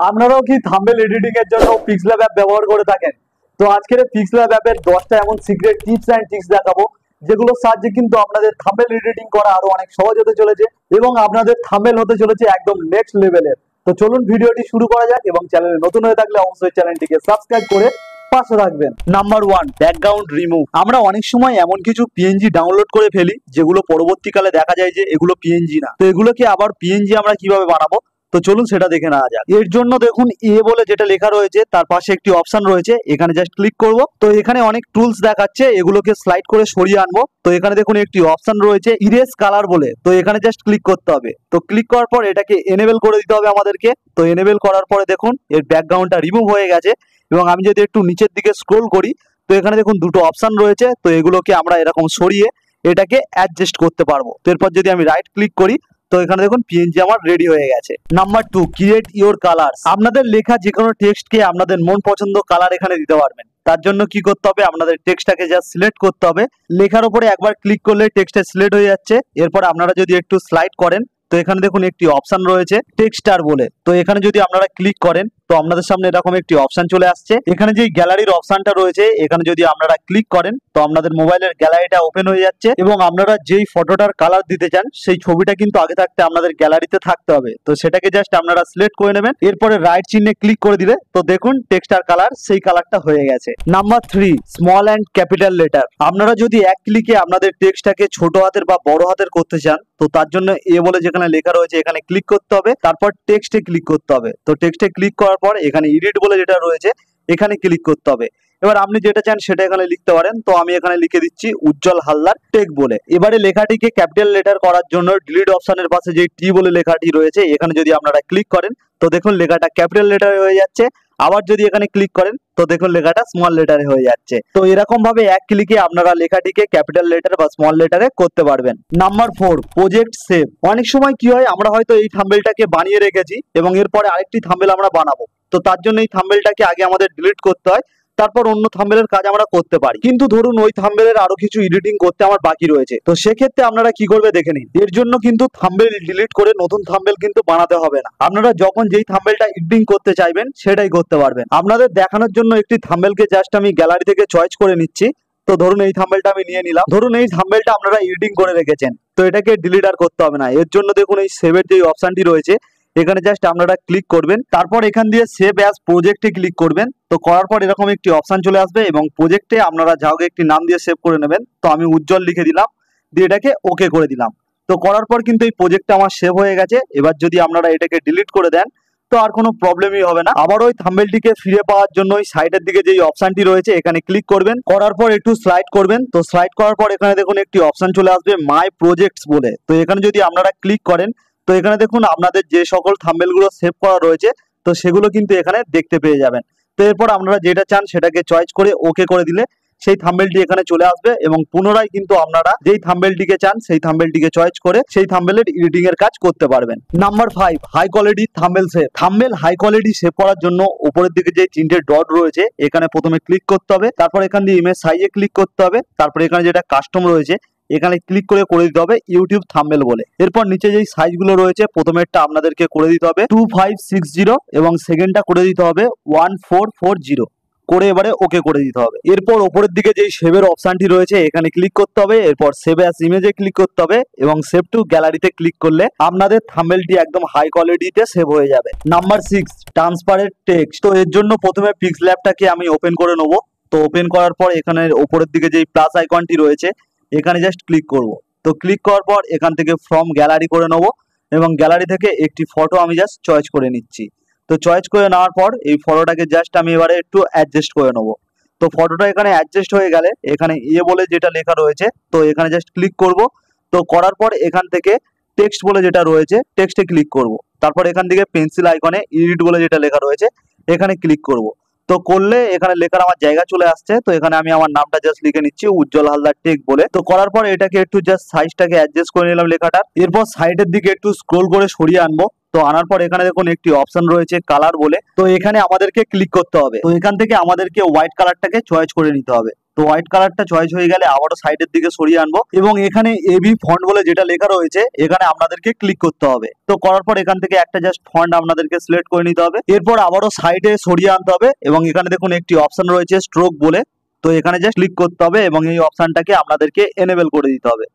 আপনারাও কি thumbnail editing এর জন্য পিক্সেল অ্যাপ ব্যবহার করে থাকেন? তো আজকের পিক্সেল অ্যাপের 10টা এমন সিক্রেট টিপস এন্ড ট্রিক্স দেখাবো যেগুলোর সাহায্যে কিন্তু আপনাদের থাম্বনেল এডিটিং করা আরো অনেক সহজ হতে চলেছে এবং আপনাদের থাম্বনেল হতে চলেছে একদম নেক্সট লেভেলের। তো চলুন ভিডিওটি শুরু করা যাক এবং চ্যানেলে নতুন হয়ে থাকলে অবশ্যই চ্যানেলটিকে সাবস্ক্রাইব করে পাশে রাখবেন। Number 1, background remove. আমরা অনেক সময় এমন কিছু পিএনজি ডাউনলোড করে ফেলি যেগুলো পরবর্তীকালে দেখা যায় যে এগুলো পিএনজি না। তো এগুলোকে আবার পিএনজি আমরা কিভাবে বানাবো, তো চলুন সেটা দেখে নেওয়া যাক। এর জন্য দেখুন এ বলে যেটা লেখা রয়েছে তার পাশে একটি অপশন রয়েছে, এখানে জাস্ট ক্লিক করব। তো এখানে অনেক টুলস দেখাচ্ছে, এগুলোকে স্লাইড করে সরিয়ে আনবো। তো এখানে দেখুন একটি অপশন রয়েছে ইরেজ কালার বলে, তো এখানে জাস্ট ক্লিক করতে হবে। তো ক্লিক করার পর এটাকে এনেবল করে দিতে হবে আমাদেরকে। তো এনেবল করার পরে দেখুন এর ব্যাকগ্রাউন্ডটা রিমুভ হয়ে গেছে এবং আমি যদি একটু নিচের দিকে স্ক্রোল করি তো এখানে দেখুন দুটো অপশন রয়েছে। তো এগুলোকে আমরা এরকম সরিয়ে এটাকে অ্যাডজাস্ট করতে পারবো। তো এরপর যদি আমি রাইট ক্লিক করি তো এখানে দেখুন পিএনজি আমার রেডি হয়ে গেছে। Number 2, create your colour. আপনাদের লেখা যে কোনো টেক্সটকে আপনাদের মন পছন্দ কালার এখানে দিতে পারবেন। তার জন্য কি করতে হবে, আপনাদের টেক্সটটাকে জাস্ট সিলেক্ট করতে হবে। লেখার উপরে একবার ক্লিক করলে টেক্সটটা সিলেক্ট হয়ে যাচ্ছে। এরপর আপনারা যদি একটু স্লাইড করেন তো এখানে দেখুন একটি অপশন রয়েছে টেক্সটার বলে, তো এখানে যদি আপনারা ক্লিক করেন তো আপনাদের সামনে এরকম একটি অপশন চলে আসছে। এখানে যে গ্যালারির অপশনটা রয়েছে এখানে যদি আপনারা ক্লিক করেন তো আপনাদের মোবাইলের গ্যালারিটা ওপেন হয়ে যাচ্ছে এবং আপনারা যেই ফটোটার কালার দিতে চান সেই ছবিটা কিন্তু আগে থাকতে আপনাদের গ্যালারিতে থাকতে হবে। তো সেটাকে জাস্ট আপনারা সিলেক্ট করে নেবেন, এরপরে রাইট চিহ্নে ক্লিক করে দিলে তো দেখুন টেক্সটার কালার সেই কালারটা হয়ে গেছে। Number 3, small and capital letter. আপনারা যদি এক ক্লিকে আপনাদের টেক্সটটাকে ছোট হাতের বা বড় হাতের করতে চান তো তার জন্য এ বলে যেখানে লেখা রয়েছে এখানে ক্লিক করতে হবে, তারপর টেক্সটে ক্লিক করতে হবে। তো টেক্সটে ক্লিক করার পর এখানে এডিট বলে যেটা রয়েছে এখানে ক্লিক করতে হবে। এবার আপনি যেটা চান সেটা এখানে লিখতে পারেন। তো আমি এখানে লিখে দিচ্ছি উজ্জ্বল হালদার টেক বলে। এবারে লেখাটিকে ক্যাপিটাল লেটার করার জন্য ডিলিট অপশনের পাশে যে টি বলে লেখাটি রয়েছে এখানে যদি আপনারা ক্লিক করেন তো দেখুন লেখাটা ক্যাপিটাল লেটারে হয়ে যাচ্ছে। আবার যদি এখানে ক্লিক করেন তো দেখুন লেখাটা স্মল লেটারে হয়ে যাচ্ছে। তো এরকম ভাবে এক ক্লিকে আপনারা লেখাটিকে ক্যাপিটাল লেটার বা স্মল লেটারে করতে পারবেন। Number 4, project save. অনেক সময় কি হয়, আমরা হয়তো এই থাম্বনেলটাকে বানিয়ে রেখেছি এবং এরপরে আরেকটি থাম্বনেল আমরা বানাবো। তো তার জন্য এই থাম্বনেলটাকে আগে আমাদের ডিলিট করতে হয়, তারপর অন্য থাম্বনেলের কাজ আমরা করতে পারি। কিন্তু ধরুন ওই থাম্বনেলের আরো কিছু এডিটিং করতে আমার বাকি রয়েছে, তো সেক্ষেত্রে আপনারা কি করবে দেখে নিন। এর জন্য কিন্তু থাম্বনেল ডিলিট করে নতুন থাম্বনেল কিন্তু বানাতে হবে না। আপনারা যখন যেই থাম্বনেলটা এডিটিং করতে চাইবেন সেটাই করতে পারবেন। আপনাদের দেখানোর জন্য একটি থাম্বনেলকে জাস্ট আমি গ্যালারি থেকে চয়েস করে নিচ্ছি। তো ধরুন এই থাম্বনেলটা আমি নিয়ে নিলাম। ধরুন এই থাম্বনেলটা আপনারা এডিটিং করে রেখেছেন, তো এটাকে ডিলিট আর করতে হবে না। এর জন্য দেখুন এই সেভের যে অপশনটি রয়েছে এখানে জাস্ট আপনারা ক্লিক করবেন, তারপর এখান দিয়ে সেভ অ্যাজ প্রজেক্টে ক্লিক করবেন। তো করার পর এরকম একটি অপশন চলে আসবে এবং প্রজেক্টে আপনারা যাওকে একটি নাম দিয়ে সেভ করে নেবেন। তো আমি উজ্জ্বল লিখে দিলাম, দিয়ে এটাকে ওকে করে দিলাম। তো করার পর কিন্তু এই প্রজেক্টটা আমার সেভ হয়ে গেছে। এবার যদি আপনারা এটাকে ডিলিট করে দেন তো আর কোনো প্রবলেমই হবে না। আবার ওই থাম্বনেলটিকে ফিরে পাওয়ার জন্য ওই সাইডের দিকে যেই অপশনটি রয়েছে এখানে ক্লিক করবেন, করার পর একটু স্লাইড করবেন। তো স্লাইড করার পর এখানে দেখুন একটি অপশন চলে আসবে মাই প্রজেক্টস বলে। তো এখানে যদি আপনারা ক্লিক করেন তো এখানে দেখুন আপনাদের যে সকল থাম্বনেলগুলো সেভ করা রয়েছে তো সেগুলো কিন্তু এখানে দেখতে পেয়ে যাবেন। তো এরপর আপনারা যেটা চান সেটাকে চয়েস করে ওকে করে দিলে সেই থাম্বনেলটি এখানে চলে আসবে এবং পুনরায় কিন্তু আপনারা যেই থাম্বনেলটিকে চান সেই থাম্বনেলটিকে চয়েস করে সেই থাম্বনেলের এডিটিং এর কাজ করতে পারবেন। Number 5, high quality thumbnail save. Thumbnail high quality save করার জন্য উপরের দিকে যে তিনটে ডট রয়েছে এখানে প্রথমে ক্লিক করতে হবে, তারপর এখান দিয়ে ইমেজ সাইজে ক্লিক করতে হবে, তারপর এখানে যেটা কাস্টম রয়েছে এখানে ক্লিক করে দিতে হবে ইউটিউব থাম্বনেল বলে। এরপর নিচে যেই সাইজগুলো রয়েছে প্রথমেরটা আপনাদেরকে করে দিতে হবে 2560 এবং সেকেন্ডটা করে দিতে হবে 1440 করে এবারে ওকে করে দিতে হবে। এরপর ওপরের দিকে যেই সেভের অপশনটি রয়েছে এখানে ক্লিক করতে হবে, এরপর সেভ অ্যাজ ইমেজে ক্লিক করতে হবে এবং সেভ টু গ্যালারিতে ক্লিক করলে আপনাদের থাম্বনেলটি একদম হাই কোয়ালিটিতে সেভ হয়ে যাবে। Number 6, transparent text. তো এর জন্য প্রথমে পিক্সেল অ্যাপটাকে আমি ওপেন করে নেবো। তো ওপেন করার পর এখানে ওপরের দিকে যেই প্লাস আইকনটি রয়েছে এখানে জাস্ট ক্লিক করব। তো ক্লিক করার পর এখান থেকে ফ্রম গ্যালারি করে নেবো এবং গ্যালারি থেকে একটি ফটো আমি জাস্ট চয়েস করে নিচ্ছি। তো চয়েস করে নেওয়ার পর এই ফটোটাকে জাস্ট আমি এবারে একটু অ্যাডজাস্ট করে নেবো। তো ফটোটা এখানে অ্যাডজাস্ট হয়ে গেলে এখানে বলে যেটা লেখা রয়েছে তো এখানে জাস্ট ক্লিক করব। তো করার পর এখান থেকে টেক্সট বলে যেটা রয়েছে টেক্সটে ক্লিক করব, তারপর এখান থেকে পেন্সিল আইকনে এডিট বলে যেটা লেখা রয়েছে এখানে ক্লিক করব। তো করলে এখানে লেখার আমার জায়গা চলে আসছে। তো এখানে আমি আমার নামটা জাস্ট লিখে নিচ্ছি উজ্জ্বল হালদার টেক বলে। তো করার পর এটাকে একটু জাস্ট সাইজটাকে অ্যাডজাস্ট করে নিলাম লেখাটার। এরপর সাইডের দিকে একটু স্ক্রোল করে সরিয়ে আনবো। তো আনার পর এখানে দেখুন একটি অপশন রয়েছে কালার বলে, তো এখানে আমাদেরকে ক্লিক করতে হবে। তো এখান থেকে আমাদেরকে হোয়াইট কালারটাকে চয়েস করে নিতে হবে। তো হোয়াইট কালারটা চয়েস হয়ে গেলে আবারও সাইডের দিকে সরিয়ে আনবো এবং এখানে এবি ফন্ট বলে যেটা লেখা রয়েছে এখানে আপনাদেরকে ক্লিক করতে হবে। তো করার পর এখান থেকে একটা জাস্ট ফন্ট আপনাদেরকে সিলেক্ট করে নিতে হবে। এরপর আবারও সাইডে সরিয়ে আনতে হবে এবং এখানে দেখুন একটি অপশন রয়েছে স্ট্রোক বলে, তো এখানে জাস্ট ক্লিক করতে হবে এবং এই অপশনটাকে আপনাদেরকে এনেবল করে দিতে হবে।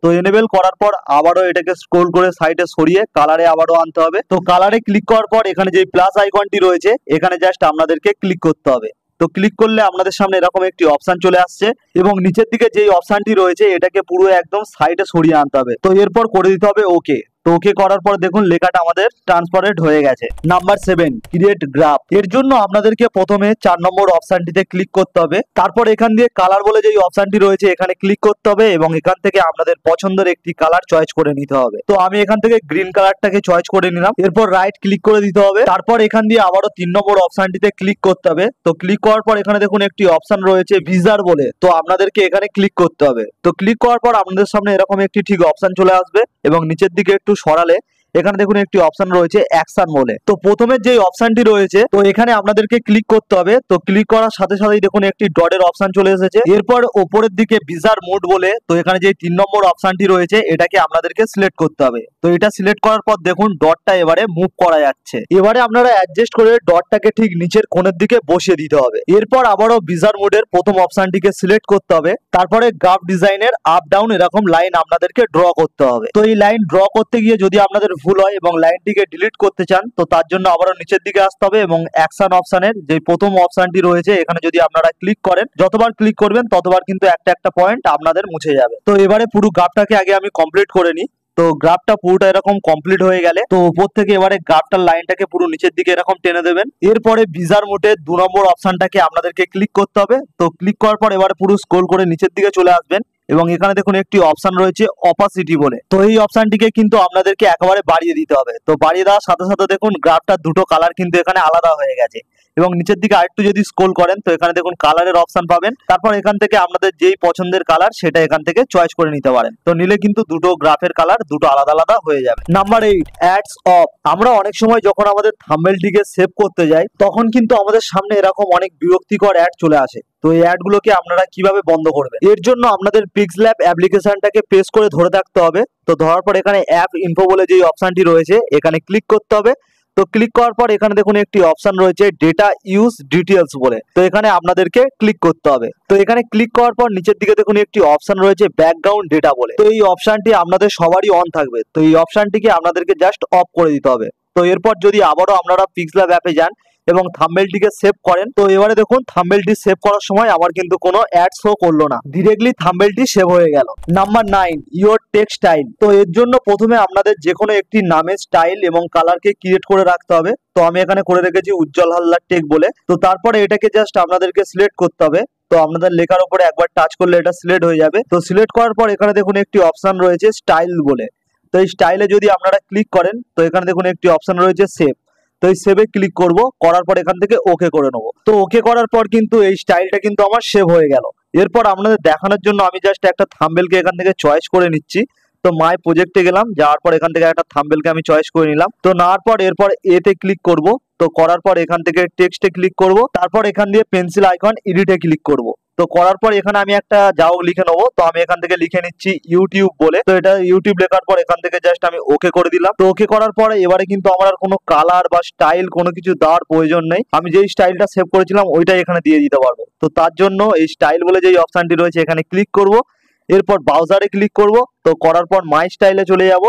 তো এনেবল করার পর আবারও এটাকে স্ক্রোল করে সাইডে সরিয়ে কালারে আবারও আনতে হবে। তো কালারে ক্লিক করার পর এখানে যে প্লাস আইকনটি রয়েছে এখানে জাস্ট আপনাদেরকে ক্লিক করতে হবে। তো ক্লিক করলে আপনাদের সামনে এরকম একটি অপশন চলে আসছে এবং নিচের দিকে যেই অপশনটি রয়েছে এটাকে পুরো একদম সাইডে সরিয়ে আনতে হবে। তো এরপর করে দিতে হবে ওকে। তো ওকে করার পর দেখুন লেখাটা আমাদের ট্রান্সপারেন্ট হয়ে গেছে। Number 7 create graph. এর জন্য আপনাদেরকে প্রথমে 4 নম্বর অপশনটিতে ক্লিক করতে হবে। তারপর এখান দিয়ে কালার বলে যেই অপশনটি রয়েছে এখানে ক্লিক করতে হবে এবং এখান থেকে আপনাদের পছন্দের একটি কালার চয়েস করে নিতে হবে। তো আমি এখান থেকে গ্রিন কালারটাকে চয়েস করে নিলাম। এরপর রাইট ক্লিক করে দিতে হবে। তারপর এখান দিয়ে আবারও 3 নম্বর অপশনটিতে ক্লিক করতে হবে। তো ক্লিক করার পর এখানে দেখুন একটি অপশন রয়েছে ভিজার বলে, তো আপনাদেরকে এখানে ক্লিক করতে হবে। তো ক্লিক করার পর আপনাদের সামনে এরকম একটি ঠিক অপশন চলে আসবে এবং নিচের দিকে একটু সরালে এখানে দেখুন একটি অপশন রয়েছে অ্যাকশন বলে। তো প্রথমে যে অপশনটি রয়েছে তো এখানে আপনাদেরকে ক্লিক করতে হবে। তো ক্লিক করার সাথে সাথেই দেখুন একটি ডটের অপশন চলে এসেছে। এরপর উপরের দিকে ভিজার মোড বলে, তো এখানে যে 3 নম্বর অপশনটি রয়েছে এটাকে আপনাদেরকে সিলেক্ট করতে হবে। তো এটা সিলেক্ট করার পর দেখুন ডটটা এবারে মুভ করা যাচ্ছে। এবারে আপনারা অ্যাডজাস্ট করে ডটটাকে ঠিক নিচের কোণের দিকে বসিয়ে দিতে হবে। এরপর আবারও ভিজার মোডের প্রথম অপশনটিকে সিলেক্ট করতে হবে। তারপরে গ্রাফ ডিজাইনের আপ ডাউন এরকম লাইন আপনাদেরকে ড্র করতে হবে। তো এই লাইন ড্র করতে গিয়ে যদি আপনাদের ভুল হয় এবং লাইনটিকে ডিলিট করতে চান তো তার জন্য আবারও নিচের দিকে আসতে হবে এবং অ্যাকশন অপশনের যে প্রথম অপশনটি রয়েছে এখানে যদি আপনারা ক্লিক করেন যতবার ক্লিক করবেন ততবার কিন্তু একটা একটা পয়েন্ট আপনাদের মুছে যাবে। তো এবারে পুরো গ্রাফটাকে আগে আমি কমপ্লিট করে নিই। তো গ্রাফটা পুরোটা এরকম কমপ্লিট হয়ে গেলে তো উপর থেকে এবারে গ্রাফটার লাইনটাকে পুরো নিচের দিকে এরকম টেনে দেবেন। এরপরে ভিজার মোডে 2 নম্বর অপশনটাকে আপনাদেরকে ক্লিক করতে হবে। তো ক্লিক করার পর এবারে পুরো স্ক্রল করে নিচের দিকে চলে আসবেন এবং এখানে দেখুন একটি অপশন রয়েছে অপাসিটি বলে, তো এই অপশনটিকে কিন্তু আপনাদেরকে একেবারে বাড়িয়ে দিতে হবে। তো বাড়িয়ে দেওয়ার সাথে সাথে দেখুন গ্রাফটার দুটো কালার কিন্তু এখানে আলাদা হয়ে গেছে এবং নিচের দিকে আরেকটু যদি স্ক্রল করেন তো এখানে দেখুন কালারের অপশন পাবেন। তারপর এখান থেকে আপনাদের যেই পছন্দের কালার সেটা এখান থেকে চয়েস করে নিতে পারেন। তো নিলে কিন্তু দুটো গ্রাফের কালার দুটো আলাদা আলাদা হয়ে যাবে। Number 8 ads of. আমরা অনেক সময় যখন আমাদের থাম্বনেলটিকে সেভ করতে যাই তখন কিন্তু আমাদের সামনে এরকম অনেক বিরক্তিকর অ্যাড চলে আসে। তো এই অ্যাডগুলোকে আপনারা কিভাবে বন্ধ করবেন এর জন্য আপনাদের পিক্সল্যাব অ্যাপ্লিকেশনটাকে প্রেস করে ধরে থাকতে হবে। তো ধরার পর এখানে অ্যাপ ইনফো বলে যে অপশনটি রয়েছে এখানে ক্লিক করতে হবে। তো ক্লিক করার পর এখানে দেখুন একটি অপশন রয়েছে ডেটা ইউজ ডিটেলস বলে, তো এখানে আপনাদেরকে ক্লিক করতে হবে। তো এখানে ক্লিক করার পর নিচের দিকে দেখুন একটি অপশন রয়েছে ব্যাকগ্রাউন্ড ডেটা বলে, তো এই অপশনটি আপনাদের সবারই অন থাকবে। তো এই অপশনটিকে আপনাদেরকে জাস্ট অফ করে দিতে হবে। তো এরপর যদি আবারও আপনারা পিক্সল্যাব অ্যাপে যান এবং থাম্বনেলটিকে সেভ করেন তো এবারে দেখুন থাম্বনেলটি সেভ করার সময় আমার কিন্তু কোনো অ্যাড শো করলো না, ডিরেক্টলি থাম্বনেলটি সেভ হয়ে গেল। Number 9 your text style. তো এর জন্য প্রথমে আপনাদের যে কোনো একটি নামের স্টাইল এবং কালারকে ক্রিয়েট করে রাখতে হবে। তো আমি এখানে করে রেখেছি উজ্জ্বল হালদার টেক বলে। তো তারপরে এটাকে জাস্ট আপনাদেরকে সিলেক্ট করতে হবে। তো আপনাদের লেখার উপরে একবার টাচ করলে এটা সিলেক্ট হয়ে যাবে। তো সিলেক্ট করার পর এখানে দেখুন একটি অপশন রয়েছে স্টাইল বলে, তো এই স্টাইলে যদি আপনারা ক্লিক করেন তো এখানে দেখুন একটি অপশন রয়েছে সেভ। তো এই সেভে ক্লিক করব, করার পর এখান থেকে ওকে করে নেবো। তো ওকে করার পর কিন্তু এই স্টাইলটা কিন্তু আমার সেভ হয়ে গেল। এরপর আপনাদের দেখানোর জন্য আমি জাস্ট একটা থাম্বনেলকে এখান থেকে চয়েস করে নিচ্ছি। তো মাই প্রজেক্টে গেলাম, যাওয়ার পর এখান থেকে একটা থাম্বনেলকে আমি চয়েস করে নিলাম। তো নেওয়ার পর এরপর এতে ক্লিক করব। তো করার পর এখান থেকে টেক্সটে ক্লিক করব, তারপর এখান দিয়ে পেন্সিল আইকন এডিটে ক্লিক করব। তো করার পর এখানে আমি একটা যাও লিখে নেবো। তো আমি এখান থেকে লিখে নিচ্ছি ইউটিউব বলে। তো এটা ইউটিউব লেখার পর এখান থেকে জাস্ট আমি ওকে করে দিলাম। তো ওকে করার পরে এবারে কিন্তু আমার আর কোনো কালার বা স্টাইল কোনো কিছু দেওয়ার প্রয়োজন নেই, আমি যেই স্টাইলটা সেভ করেছিলাম ওইটাই এখানে দিয়ে দিতে পারবো। তো তার জন্য এই স্টাইল বলে যেই অপশনটি রয়েছে এখানে ক্লিক করব, এরপর ব্রাউজারে ক্লিক করব। তো করার পর মাই স্টাইলে চলে যাব।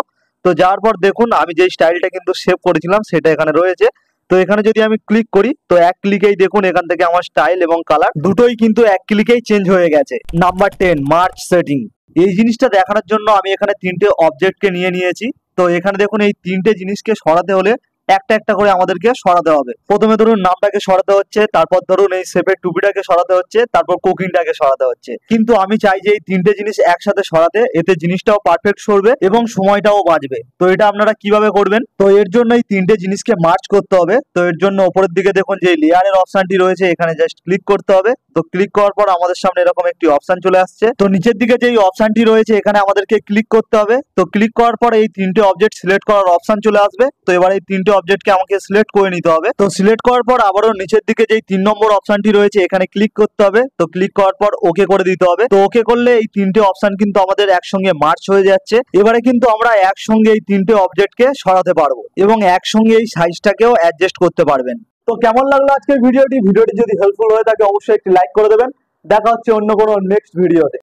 তো যাওয়ার পর দেখুন আমি যেই স্টাইলটা কিন্তু সেভ করেছিলাম সেটা এখানে রয়েছে। তো এখানে যদি আমি ক্লিক করি তো এক ক্লিকেই দেখুন এখান থেকে আমার স্টাইল এবং কালার দুটোই কিন্তু এক ক্লিকেই চেঞ্জ হয়ে গেছে। Number 10 March setting. এই জিনিসটা দেখানোর জন্য আমি এখানে 3টে অবজেক্টকে নিয়েছি। তো এখানে দেখুন এই 3টে জিনিসকে সরাতে হলে একটা একটা করে আমাদেরকে সরাতে হবে। প্রথমে ধরুন নামটাকে সরাতে হচ্ছে, তারপর ধরুন এই শেপের টুপিটাকে সরাতে হচ্ছে, তারপর কোকিংটাকে সরাতে হচ্ছে। কিন্তু আমি চাই যে এই 3টে জিনিস একসাথে সরাতে, এতে জিনিসটাও পারফেক্ট সরবে এবং সময়টাও বাঁচবে। তো এটা আপনারা কিভাবে করবেন, তো এর জন্য এই 3টে জিনিসকে মার্চ করতে হবে। তো এর জন্য উপরের দিকে দেখুন যে লেয়ারের অপশনটি রয়েছে এখানে জাস্ট ক্লিক করতে হবে। তো ক্লিক করার পর আমাদের সামনে এরকম একটি অপশন চলে আসছে। তো নিচের দিকে যেই অপশনটি রয়েছে এখানে আমাদেরকে ক্লিক করতে হবে। তো ক্লিক করার পর এই তিনটে অবজেক্ট সিলেক্ট করার অপশন চলে আসবে। তো এবার এই তিনটে অবজেক্টকে আমাকে সিলেক্ট করে নিতে হবে। তো সিলেক্ট করার পর আবারও নিচের দিকে যেই 3 নম্বর অপশনটি রয়েছে এখানে ক্লিক করতে হবে। তো ক্লিক করার পর ওকে করে দিতে হবে। তো ওকে করলে এই তিনটে অপশন কিন্তু আমাদের একসঙ্গে মার্চ হয়ে যাচ্ছে। এবারে কিন্তু আমরা একসঙ্গে এই তিনটে অবজেক্টকে সরাতে পারবো এবং একসঙ্গে এই সাইজটাকেও অ্যাডজাস্ট করতে পারবেন। তো কেমন লাগলো আজকের ভিডিওটি যদি হেল্পফুল হয়ে থাকে অবশ্যই একটি লাইক করে দেবেন। দেখা হচ্ছে অন্য কোনো নেক্সট ভিডিওতে।